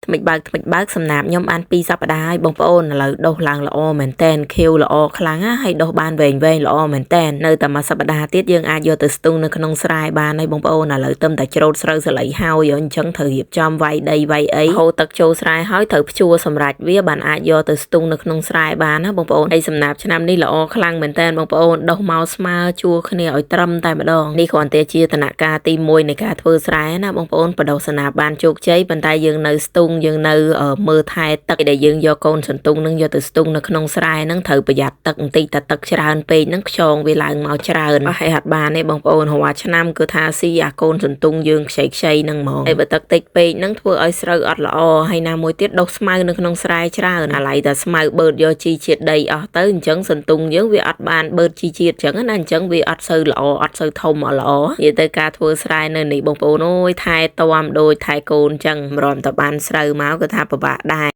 ថ្មិចបើកសំណាបខ្ញុំបាន2សប្តាហ៍ហើយបងប្អូនឥឡូវដុសឡើងល្អមែនតែនខៀវល្អខ្លាំងណាហើយដុសបានវែងល្អមែនតែននៅតែមួយសប្តាហ៍ទៀតយើងអាចយកទៅស្ទូងនៅក្នុងស្រែបានហើយបងប្អូនឥឡូវទឹមតែច្រូតស្រូវសលៃហើយអញ្ចឹងត្រូវរៀបចំវាយដីវាយអីហូរទឹកចូលស្រែហើយត្រូវភ្ជួរសម្រាប់វាបានអាចយកទៅស្ទូងនៅក្នុងស្រែបានណាបងប្អូនហើយសំណាបឆ្នាំនេះល្អខ្លាំងមែនតែនបងប្អូនដុសមកស្មើជួរគ្នាឲ្យត្រឹមតែម្ដងនេះគ្រាន់តែជាដំណាក់កាលទី1នៃការធ្វើស្រែណាបងប្អូនបដោសនាបានជោគជ័យប៉ុន្តែយើងនៅស្ទូងយើងនៅមើលថែទឹកដែលយើងយកកូនសន្ទុងនឹងយកទៅស្ទូងនៅក្នុងស្រែហ្នឹងត្រូវប្រយ័ត្នទឹកបន្តិចតែទឹកច្រើនពេកហ្នឹងខ្យងវាឡើងមកច្រើនហើយអត់បានទេបងប្អូនរាល់ឆ្នាំគឺថាស៊ីអាកូនសន្ទុងយើងខ្ចីហ្នឹងហ្មងហើយបើទឹកតិចពេកហ្នឹងធ្វើឲ្យស្រូវអត់ល្អហើយណាមួយទៀតដុសស្មៅនៅក្នុងស្រែច្រើនអាឡ័យតែស្មៅបឺតយកជីជាតិដីអស់ទៅអញ្ចឹងសន្ទុងយើងវាអត់បានបឺតជីជាតិអញ្ចឹងណាអញ្ចឹងវាអត់សូវល្អអត់សូវធំអត់ល្អនិយាយទៅការធ្វើស្រែនៅនេះបងប្អូនអើយថែទាំដូចថែកូនអញ្ចឹងមិនរំតបានស្រូវមកគឺថាពិបាកដែរ